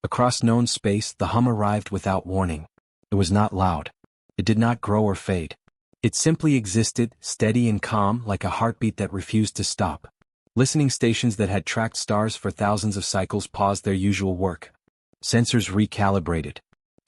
Across known space, the hum arrived without warning. It was not loud. It did not grow or fade. It simply existed, steady and calm, like a heartbeat that refused to stop. Listening stations that had tracked stars for thousands of cycles paused their usual work. Sensors recalibrated.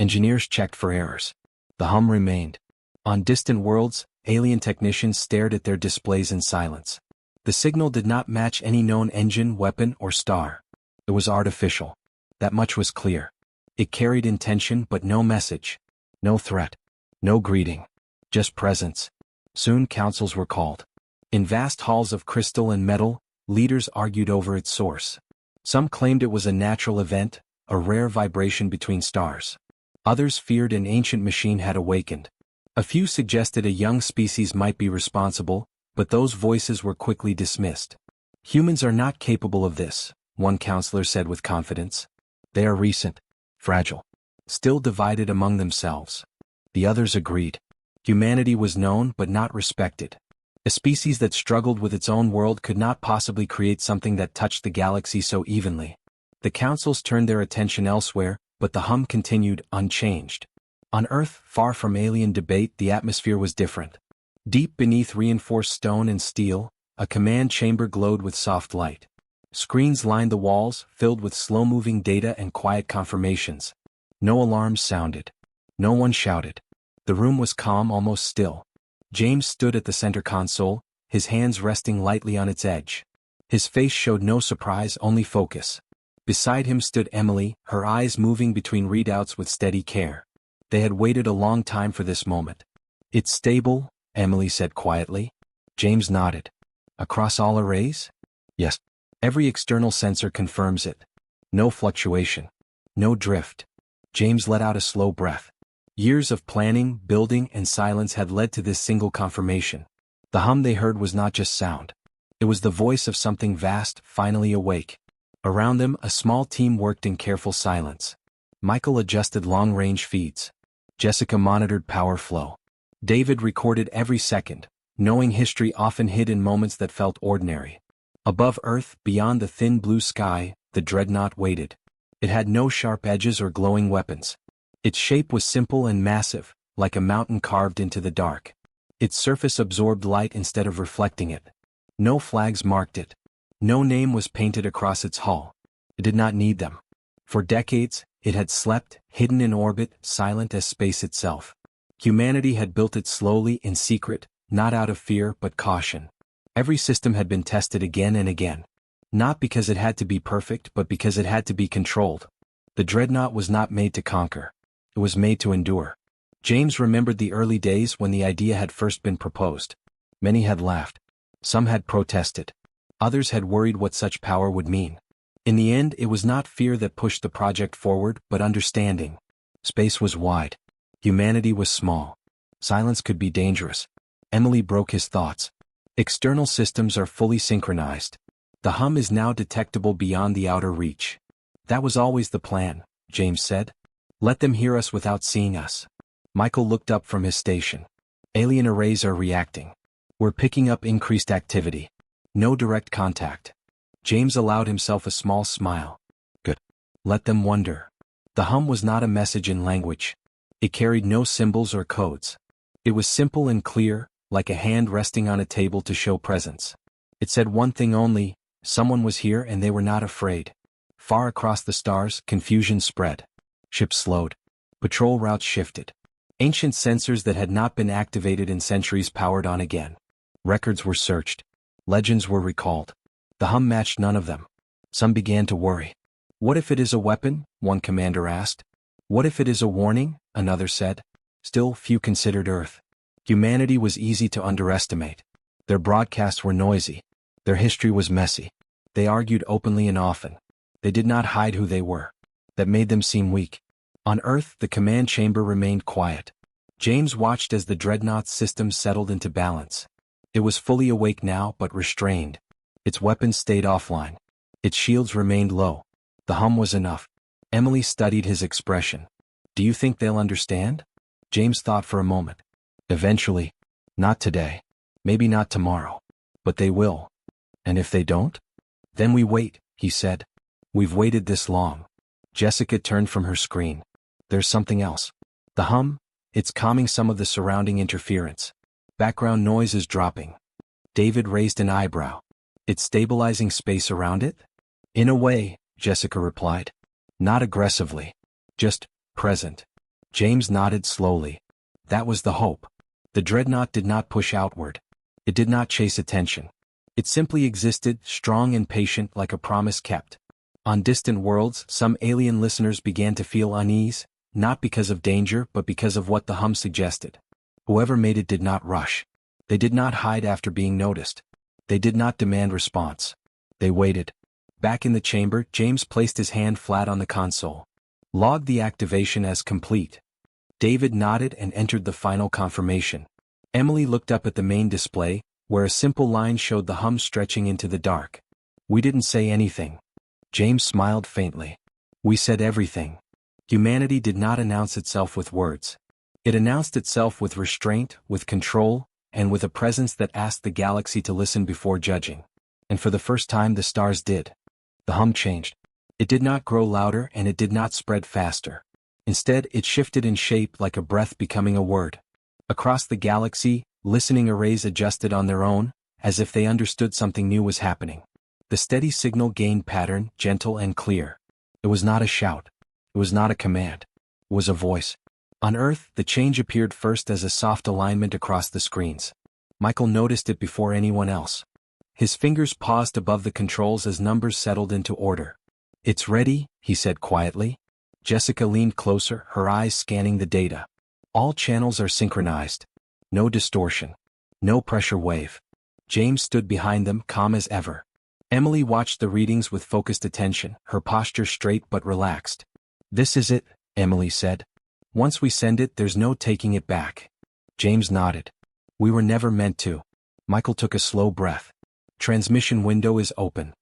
Engineers checked for errors. The hum remained. On distant worlds, alien technicians stared at their displays in silence. The signal did not match any known engine, weapon, or star. It was artificial. That much was clear. It carried intention but no message. No threat. No greeting. Just presence. Soon councils were called. In vast halls of crystal and metal, leaders argued over its source. Some claimed it was a natural event, a rare vibration between stars. Others feared an ancient machine had awakened. A few suggested a young species might be responsible, but those voices were quickly dismissed. Humans are not capable of this, one counselor said with confidence. They are recent, fragile, still divided among themselves. The others agreed. Humanity was known but not respected. A species that struggled with its own world could not possibly create something that touched the galaxy so evenly. The councils turned their attention elsewhere, but the hum continued unchanged. On Earth, far from alien debate, the atmosphere was different. Deep beneath reinforced stone and steel, a command chamber glowed with soft light. Screens lined the walls, filled with slow-moving data and quiet confirmations. No alarms sounded. No one shouted. The room was calm, almost still. James stood at the center console, his hands resting lightly on its edge. His face showed no surprise, only focus. Beside him stood Emily, her eyes moving between readouts with steady care. They had waited a long time for this moment. "It's stable," Emily said quietly. James nodded. "Across all arrays?" "Yes. Every external sensor confirms it. No fluctuation. No drift." James let out a slow breath. Years of planning, building, and silence had led to this single confirmation. The hum they heard was not just sound. It was the voice of something vast, finally awake. Around them, a small team worked in careful silence. Michael adjusted long-range feeds. Jessica monitored power flow. David recorded every second, knowing history often hid in moments that felt ordinary. Above Earth, beyond the thin blue sky, the Dreadnought waited. It had no sharp edges or glowing weapons. Its shape was simple and massive, like a mountain carved into the dark. Its surface absorbed light instead of reflecting it. No flags marked it. No name was painted across its hull. It did not need them. For decades, it had slept, hidden in orbit, silent as space itself. Humanity had built it slowly, in secret, not out of fear but caution. Every system had been tested again and again. Not because it had to be perfect, but because it had to be controlled. The Dreadnought was not made to conquer. It was made to endure. James remembered the early days when the idea had first been proposed. Many had laughed. Some had protested. Others had worried what such power would mean. In the end, it was not fear that pushed the project forward, but understanding. Space was wide. Humanity was small. Silence could be dangerous. Emily broke his thoughts. External systems are fully synchronized. The hum is now detectable beyond the outer reach. That was always the plan, James said. Let them hear us without seeing us. Michael looked up from his station. Alien arrays are reacting. We're picking up increased activity. No direct contact. James allowed himself a small smile. Good. Let them wonder. The hum was not a message in language. It carried no symbols or codes. It was simple and clear, like a hand resting on a table to show presence. It said one thing only: someone was here and they were not afraid. Far across the stars, confusion spread. Ships slowed. Patrol routes shifted. Ancient sensors that had not been activated in centuries powered on again. Records were searched. Legends were recalled. The hum matched none of them. Some began to worry. What if it is a weapon? One commander asked. What if it is a warning? Another said. Still, few considered Earth. Humanity was easy to underestimate. Their broadcasts were noisy. Their history was messy. They argued openly and often. They did not hide who they were. That made them seem weak. On Earth, the command chamber remained quiet. James watched as the Dreadnought's system settled into balance. It was fully awake now, but restrained. Its weapons stayed offline. Its shields remained low. The hum was enough. Emily studied his expression. Do you think they'll understand? James thought for a moment. Eventually. Not today. Maybe not tomorrow. But they will. And if they don't? Then we wait, he said. We've waited this long. Jessica turned from her screen. There's something else. The hum? It's calming some of the surrounding interference. Background noise is dropping. David raised an eyebrow. It's stabilizing space around it? In a way, Jessica replied. Not aggressively. Just present. James nodded slowly. That was the hope. The Dreadnought did not push outward. It did not chase attention. It simply existed, strong and patient like a promise kept. On distant worlds, some alien listeners began to feel unease, not because of danger but because of what the hum suggested. Whoever made it did not rush. They did not hide after being noticed. They did not demand response. They waited. Back in the chamber, James placed his hand flat on the console. Logged the activation as complete. David nodded and entered the final confirmation. Emily looked up at the main display, where a simple line showed the hum stretching into the dark. We didn't say anything. James smiled faintly. We said everything. Humanity did not announce itself with words. It announced itself with restraint, with control, and with a presence that asked the galaxy to listen before judging. And for the first time the stars did. The hum changed. It did not grow louder and it did not spread faster. Instead, it shifted in shape like a breath becoming a word. Across the galaxy, listening arrays adjusted on their own, as if they understood something new was happening. The steady signal gained pattern, gentle and clear. It was not a shout. It was not a command. It was a voice. On Earth, the change appeared first as a soft alignment across the screens. Michael noticed it before anyone else. His fingers paused above the controls as numbers settled into order. It's ready, he said quietly. Jessica leaned closer, her eyes scanning the data. All channels are synchronized. No distortion. No pressure wave. James stood behind them, calm as ever. Emily watched the readings with focused attention, her posture straight but relaxed. This is it, Emily said. Once we send it, there's no taking it back. James nodded. We were never meant to. Michael took a slow breath. Transmission window is open.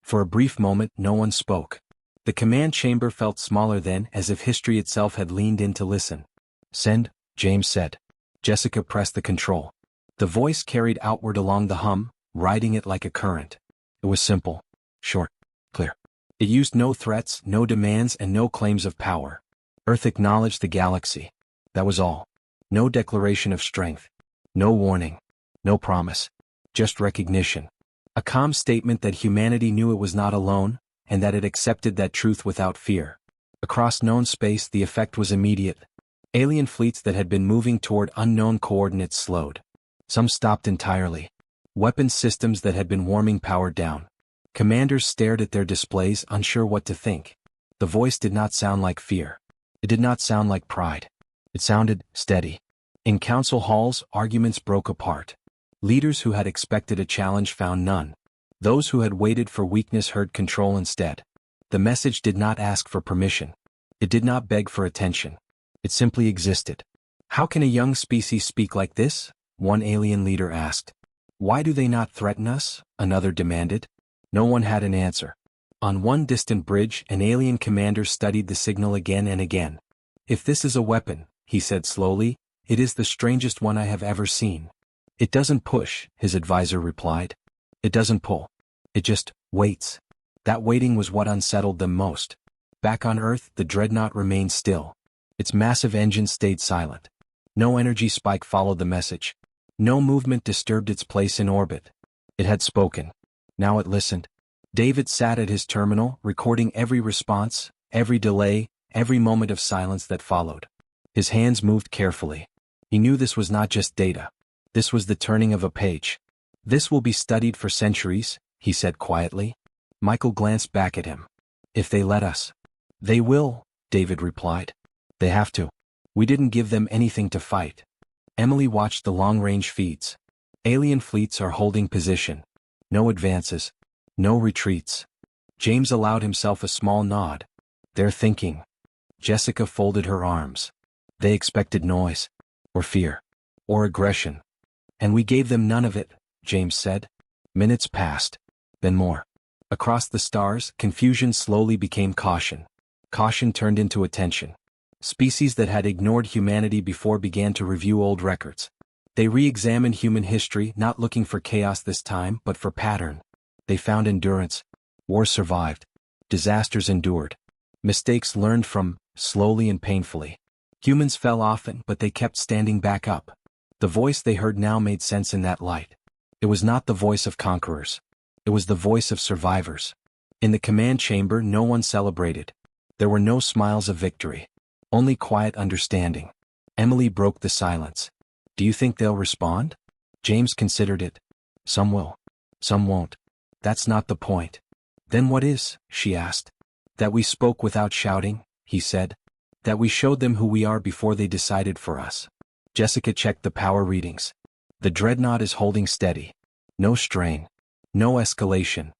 For a brief moment, no one spoke. The command chamber felt smaller then, as if history itself had leaned in to listen. Send, James said. Jessica pressed the control. The voice carried outward along the hum, riding it like a current. It was simple, short, clear. It used no threats, no demands, and no claims of power. Earth acknowledged the galaxy. That was all. No declaration of strength. No warning. No promise. Just recognition. A calm statement that humanity knew it was not alone, and that it accepted that truth without fear. Across known space, the effect was immediate. Alien fleets that had been moving toward unknown coordinates slowed. Some stopped entirely. Weapons systems that had been warming powered down. Commanders stared at their displays, unsure what to think. The voice did not sound like fear. It did not sound like pride. It sounded steady. In council halls, arguments broke apart. Leaders who had expected a challenge found none. Those who had waited for weakness heard control instead. The message did not ask for permission. It did not beg for attention. It simply existed. How can a young species speak like this? One alien leader asked. Why do they not threaten us? Another demanded. No one had an answer. On one distant bridge, an alien commander studied the signal again and again. If this is a weapon, he said slowly, it is the strangest one I have ever seen. It doesn't push, his advisor replied. It doesn't pull. It just waits. That waiting was what unsettled them most. Back on Earth, the Dreadnought remained still. Its massive engine stayed silent. No energy spike followed the message. No movement disturbed its place in orbit. It had spoken. Now it listened. David sat at his terminal, recording every response, every delay, every moment of silence that followed. His hands moved carefully. He knew this was not just data. This was the turning of a page. This will be studied for centuries, he said quietly. Michael glanced back at him. If they let us. They will, David replied. They have to. We didn't give them anything to fight. Emily watched the long-range feeds. Alien fleets are holding position. No advances. No retreats. James allowed himself a small nod. They're thinking. Jessica folded her arms. They expected noise. Or fear. Or aggression. And we gave them none of it, James said. Minutes passed. Then more. Across the stars, confusion slowly became caution. Caution turned into attention. Species that had ignored humanity before began to review old records. They re-examined human history, not looking for chaos this time, but for pattern. They found endurance. Wars survived. Disasters endured. Mistakes learned from, slowly and painfully. Humans fell often, but they kept standing back up. The voice they heard now made sense in that light. It was not the voice of conquerors. It was the voice of survivors. In the command chamber, no one celebrated. There were no smiles of victory. Only quiet understanding. Emily broke the silence. Do you think they'll respond? James considered it. Some will. Some won't. That's not the point. Then what is? She asked. That we spoke without shouting, he said. That we showed them who we are before they decided for us. Jessica checked the power readings. The Dreadnought is holding steady. No strain. No escalation.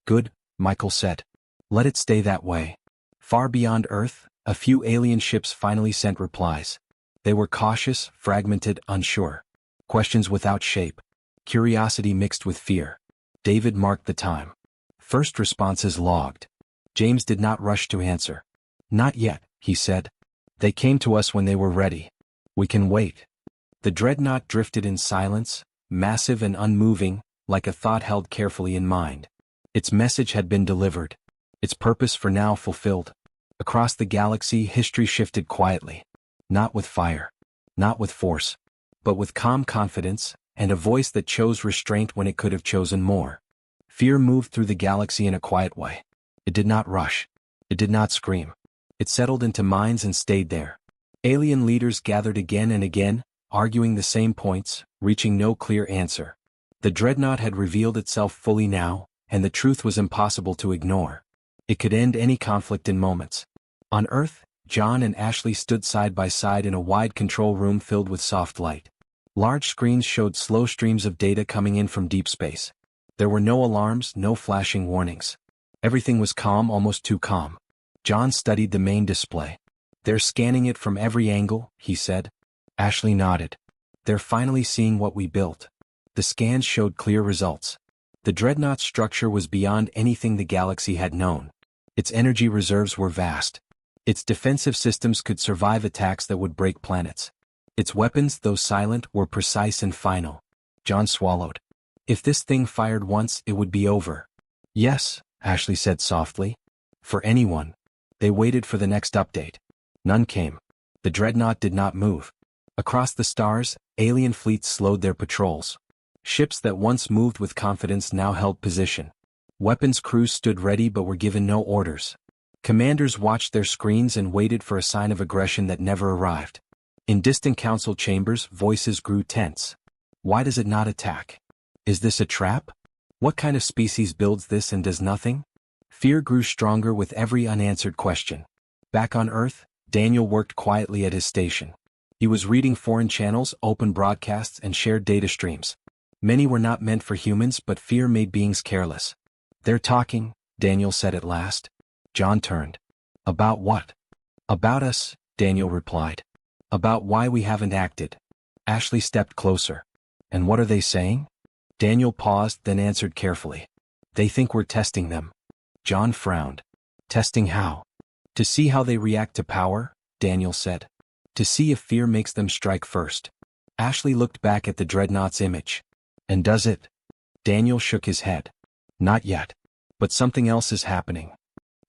Good, Michael said. Let it stay that way. Far beyond Earth, a few alien ships finally sent replies. They were cautious, fragmented, unsure. Questions without shape. Curiosity mixed with fear. David marked the time. First responses logged. James did not rush to answer. Not yet, he said. They came to us when they were ready. We can wait. The Dreadnought drifted in silence, massive and unmoving, like a thought held carefully in mind. Its message had been delivered. Its purpose for now fulfilled. Across the galaxy, history shifted quietly. Not with fire. Not with force. But with calm confidence, and a voice that chose restraint when it could have chosen more. Fear moved through the galaxy in a quiet way. It did not rush. It did not scream. It settled into minds and stayed there. Alien leaders gathered again and again, arguing the same points, reaching no clear answer. The Dreadnought had revealed itself fully now, and the truth was impossible to ignore. It could end any conflict in moments. On Earth, John and Ashley stood side by side in a wide control room filled with soft light. Large screens showed slow streams of data coming in from deep space. There were no alarms, no flashing warnings. Everything was calm, almost too calm. John studied the main display. They're scanning it from every angle, he said. Ashley nodded. They're finally seeing what we built. The scans showed clear results. The Dreadnought's structure was beyond anything the galaxy had known. Its energy reserves were vast. Its defensive systems could survive attacks that would break planets. Its weapons, though silent, were precise and final. John swallowed. If this thing fired once, it would be over. Yes, Ashley said softly. For anyone. They waited for the next update. None came. The Dreadnought did not move. Across the stars, alien fleets slowed their patrols. Ships that once moved with confidence now held position. Weapons crews stood ready but were given no orders. Commanders watched their screens and waited for a sign of aggression that never arrived. In distant council chambers, voices grew tense. Why does it not attack? Is this a trap? What kind of species builds this and does nothing? Fear grew stronger with every unanswered question. Back on Earth, Daniel worked quietly at his station. He was reading foreign channels, open broadcasts, and shared data streams. Many were not meant for humans, but fear made beings careless. They're talking, Daniel said at last. John turned. About what? About us, Daniel replied. About why we haven't acted. Ashley stepped closer. And what are they saying? Daniel paused, then answered carefully. They think we're testing them. John frowned. Testing how? To see how they react to power, Daniel said. To see if fear makes them strike first. Ashley looked back at the Dreadnought's image. And does it? Daniel shook his head. Not yet. But something else is happening.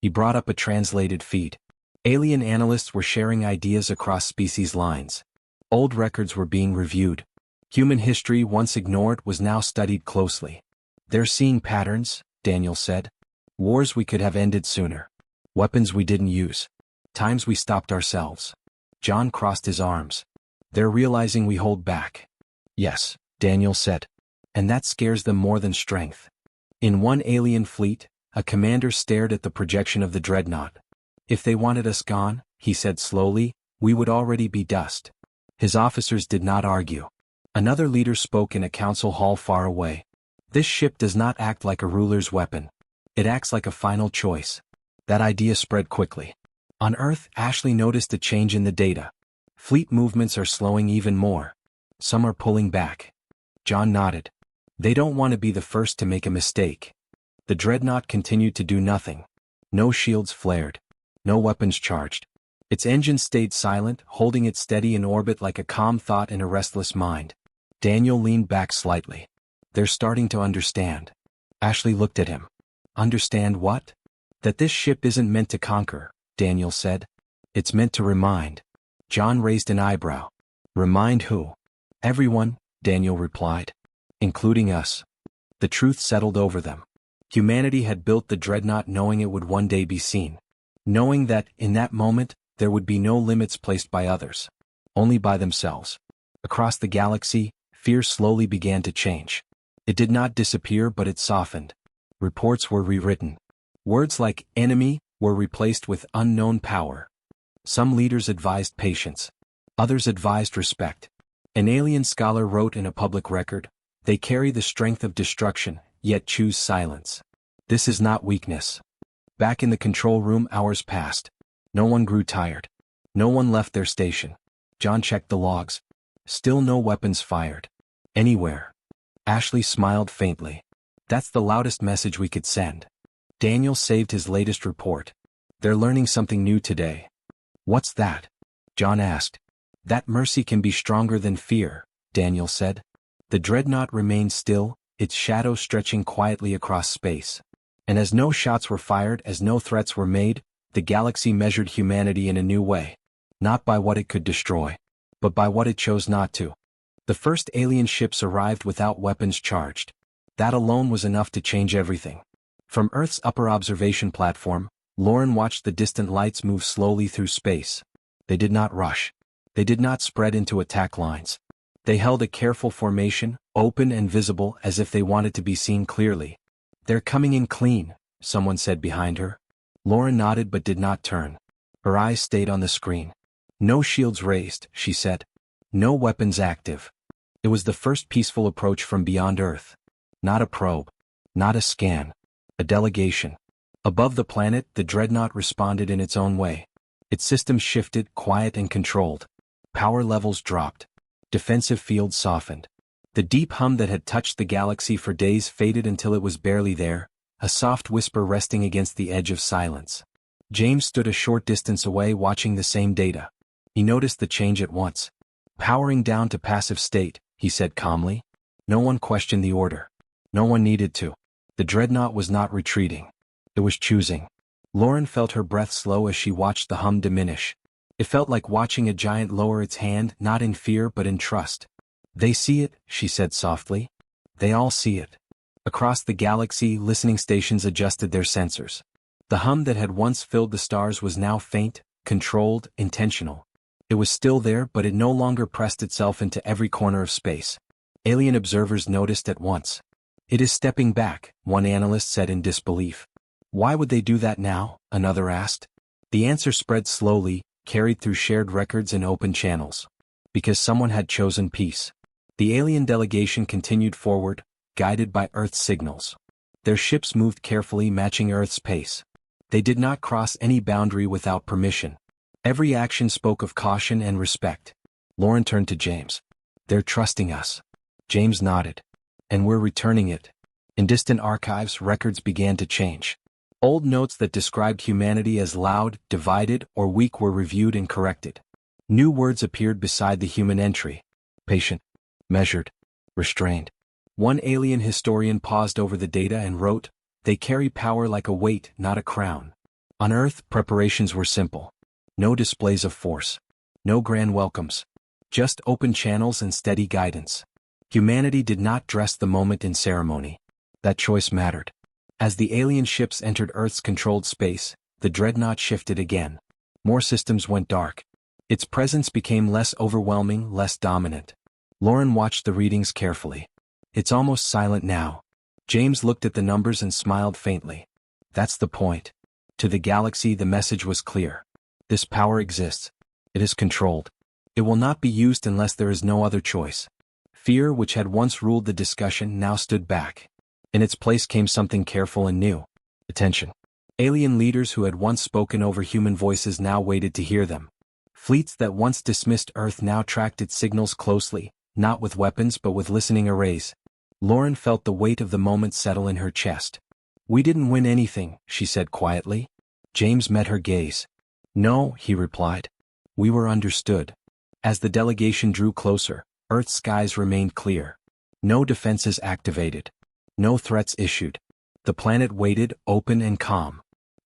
He brought up a translated feed. Alien analysts were sharing ideas across species lines. Old records were being reviewed. Human history, once ignored, was now studied closely. They're seeing patterns, Daniel said. Wars we could have ended sooner. Weapons we didn't use. Times we stopped ourselves. John crossed his arms. They're realizing we hold back. Yes, Daniel said. And that scares them more than strength. In one alien fleet, a commander stared at the projection of the Dreadnought. If they wanted us gone, he said slowly, we would already be dust. His officers did not argue. Another leader spoke in a council hall far away. This ship does not act like a ruler's weapon. It acts like a final choice. That idea spread quickly. On Earth, Ashley noticed a change in the data. Fleet movements are slowing even more. Some are pulling back. John nodded. They don't want to be the first to make a mistake. The Dreadnought continued to do nothing. No shields flared. No weapons charged. Its engine stayed silent, holding it steady in orbit like a calm thought in a restless mind. Daniel leaned back slightly. They're starting to understand. Ashley looked at him. Understand what? That this ship isn't meant to conquer, Daniel said. It's meant to remind. John raised an eyebrow. Remind who? Everyone, Daniel replied. Including us. The truth settled over them. Humanity had built the Dreadnought knowing it would one day be seen. Knowing that, in that moment, there would be no limits placed by others. Only by themselves. Across the galaxy, fear slowly began to change. It did not disappear, but it softened. Reports were rewritten. Words like enemy were replaced with unknown power. Some leaders advised patience. Others advised respect. An alien scholar wrote in a public record, "They carry the strength of destruction, yet choose silence. This is not weakness." Back in the control room, hours passed. No one grew tired. No one left their station. John checked the logs. Still no weapons fired. Anywhere. Ashley smiled faintly. That's the loudest message we could send. Daniel saved his latest report. They're learning something new today. What's that? John asked. That mercy can be stronger than fear, Daniel said. The Dreadnought remained still, its shadow stretching quietly across space. And as no shots were fired, as no threats were made, the galaxy measured humanity in a new way. Not by what it could destroy, but by what it chose not to. The first alien ships arrived without weapons charged. That alone was enough to change everything. From Earth's upper observation platform, Lauren watched the distant lights move slowly through space. They did not rush. They did not spread into attack lines. They held a careful formation, open and visible as if they wanted to be seen clearly. They're coming in clean, someone said behind her. Lauren nodded but did not turn. Her eyes stayed on the screen. No shields raised, she said. No weapons active. It was the first peaceful approach from beyond Earth. Not a probe. Not a scan. A delegation. Above the planet, the Dreadnought responded in its own way. Its systems shifted, quiet and controlled. Power levels dropped. Defensive fields softened. The deep hum that had touched the galaxy for days faded until it was barely there, a soft whisper resting against the edge of silence. James stood a short distance away watching the same data. He noticed the change at once. Powering down to passive state, he said calmly. No one questioned the order. No one needed to. The Dreadnought was not retreating. It was choosing. Lauren felt her breath slow as she watched the hum diminish. It felt like watching a giant lower its hand, not in fear but in trust. They see it, she said softly. They all see it. Across the galaxy, listening stations adjusted their sensors. The hum that had once filled the stars was now faint, controlled, intentional. It was still there, but it no longer pressed itself into every corner of space. Alien observers noticed at once. It is stepping back, one analyst said in disbelief. Why would they do that now? Another asked. The answer spread slowly, carried through shared records and open channels. Because someone had chosen peace. The alien delegation continued forward, guided by Earth's signals. Their ships moved carefully, matching Earth's pace. They did not cross any boundary without permission. Every action spoke of caution and respect. Lauren turned to James. They're trusting us. James nodded. And we're returning it. In distant archives, records began to change. Old notes that described humanity as loud, divided, or weak were reviewed and corrected. New words appeared beside the human entry. Patient. Measured. Restrained. One alien historian paused over the data and wrote, "They carry power like a weight, not a crown." On Earth, preparations were simple. No displays of force. No grand welcomes. Just open channels and steady guidance. Humanity did not dress the moment in ceremony. That choice mattered. As the alien ships entered Earth's controlled space, the Dreadnought shifted again. More systems went dark. Its presence became less overwhelming, less dominant. Lauren watched the readings carefully. It's almost silent now. James looked at the numbers and smiled faintly. That's the point. To the galaxy, the message was clear. This power exists. It is controlled. It will not be used unless there is no other choice. Fear, which had once ruled the discussion, now stood back. In its place came something careful and new. Attention. Alien leaders who had once spoken over human voices now waited to hear them. Fleets that once dismissed Earth now tracked its signals closely, not with weapons but with listening arrays. Lauren felt the weight of the moment settle in her chest. We didn't win anything, she said quietly. James met her gaze. No, he replied. We were understood. As the delegation drew closer, Earth's skies remained clear. No defenses activated. No threats issued. The planet waited, open and calm.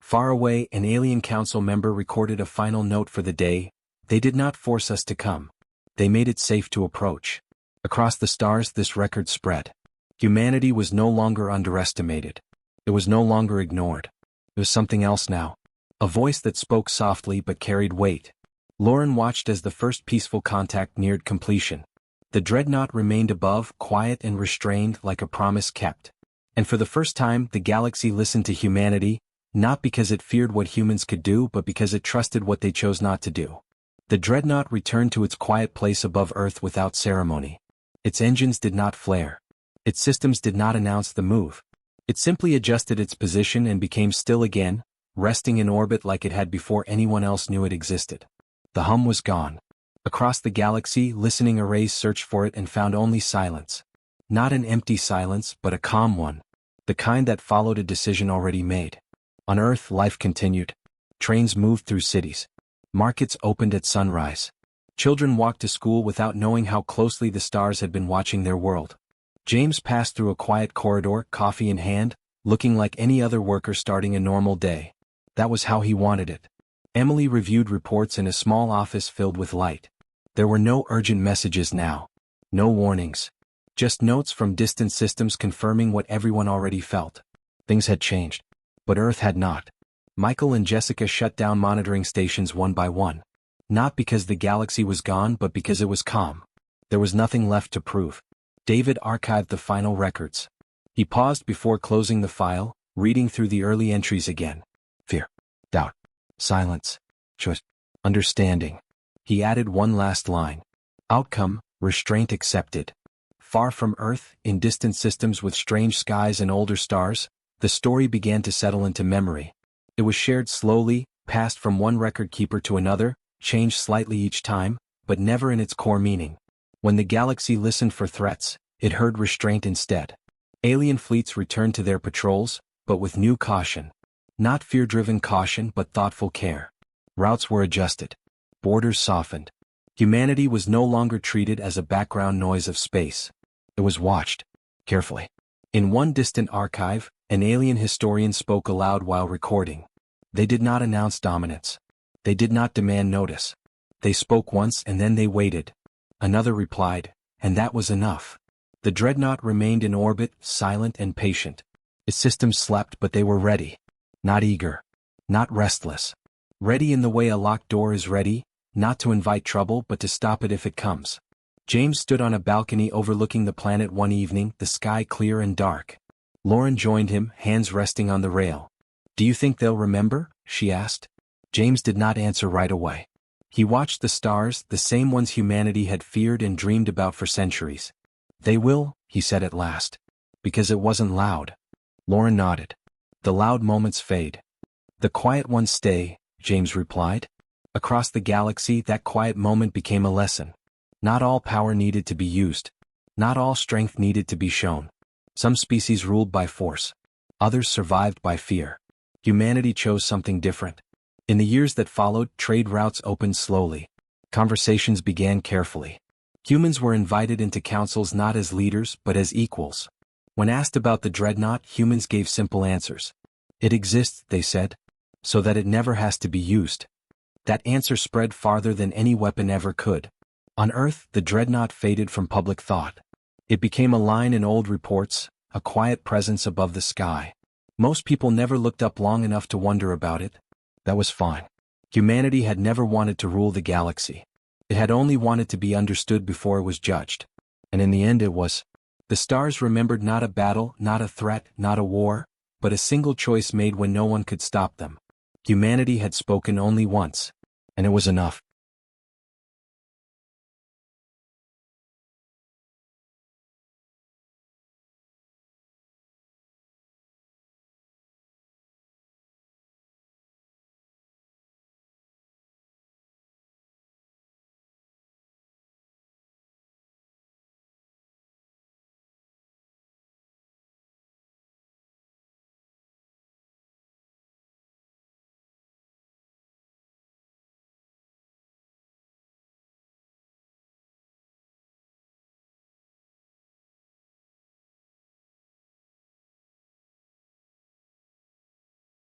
Far away, an alien council member recorded a final note for the day. They did not force us to come. They made it safe to approach. Across the stars this record spread. Humanity was no longer underestimated. It was no longer ignored. It was something else now. A voice that spoke softly but carried weight. Lauren watched as the first peaceful contact neared completion. The Dreadnought remained above, quiet and restrained like a promise kept. And for the first time, the galaxy listened to humanity, not because it feared what humans could do but because it trusted what they chose not to do. The Dreadnought returned to its quiet place above Earth without ceremony. Its engines did not flare. Its systems did not announce the move. It simply adjusted its position and became still again, resting in orbit like it had before anyone else knew it existed. The hum was gone. Across the galaxy, listening arrays searched for it and found only silence. Not an empty silence, but a calm one. The kind that followed a decision already made. On Earth, life continued. Trains moved through cities. Markets opened at sunrise. Children walked to school without knowing how closely the stars had been watching their world. James passed through a quiet corridor, coffee in hand, looking like any other worker starting a normal day. That was how he wanted it. Emily reviewed reports in a small office filled with light. There were no urgent messages now. No warnings. Just notes from distant systems confirming what everyone already felt. Things had changed. But Earth had not. Michael and Jessica shut down monitoring stations one by one. Not because the galaxy was gone but because it was calm. There was nothing left to prove. David archived the final records. He paused before closing the file, reading through the early entries again. Fear. Doubt. Silence. Choice. Understanding. He added one last line. Outcome, restraint accepted. Far from Earth, in distant systems with strange skies and older stars, the story began to settle into memory. It was shared slowly, passed from one record keeper to another, changed slightly each time, but never in its core meaning. When the galaxy listened for threats, it heard restraint instead. Alien fleets returned to their patrols, but with new caution. Not fear-driven caution but thoughtful care. Routes were adjusted. Borders softened. Humanity was no longer treated as a background noise of space. It was watched. Carefully. In one distant archive, an alien historian spoke aloud while recording. They did not announce dominance. They did not demand notice. They spoke once and then they waited. Another replied, and that was enough. The Dreadnought remained in orbit, silent and patient. Its systems slept but they were ready. Not eager. Not restless. Ready in the way a locked door is ready, not to invite trouble but to stop it if it comes. James stood on a balcony overlooking the planet one evening, the sky clear and dark. Lauren joined him, hands resting on the rail. Do you think they'll remember? She asked. James did not answer right away. He watched the stars, the same ones humanity had feared and dreamed about for centuries. They will, he said at last. Because it wasn't loud. Lauren nodded. The loud moments fade. The quiet ones stay, James replied. Across the galaxy, that quiet moment became a lesson. Not all power needed to be used. Not all strength needed to be shown. Some species ruled by force. Others survived by fear. Humanity chose something different. In the years that followed, trade routes opened slowly. Conversations began carefully. Humans were invited into councils not as leaders but as equals. When asked about the Dreadnought, humans gave simple answers. It exists, they said, so that it never has to be used. That answer spread farther than any weapon ever could. On Earth, the Dreadnought faded from public thought. It became a line in old reports, a quiet presence above the sky. Most people never looked up long enough to wonder about it. That was fine. Humanity had never wanted to rule the galaxy. It had only wanted to be understood before it was judged. And in the end it was. The stars remembered not a battle, not a threat, not a war, but a single choice made when no one could stop them. Humanity had spoken only once. And it was enough.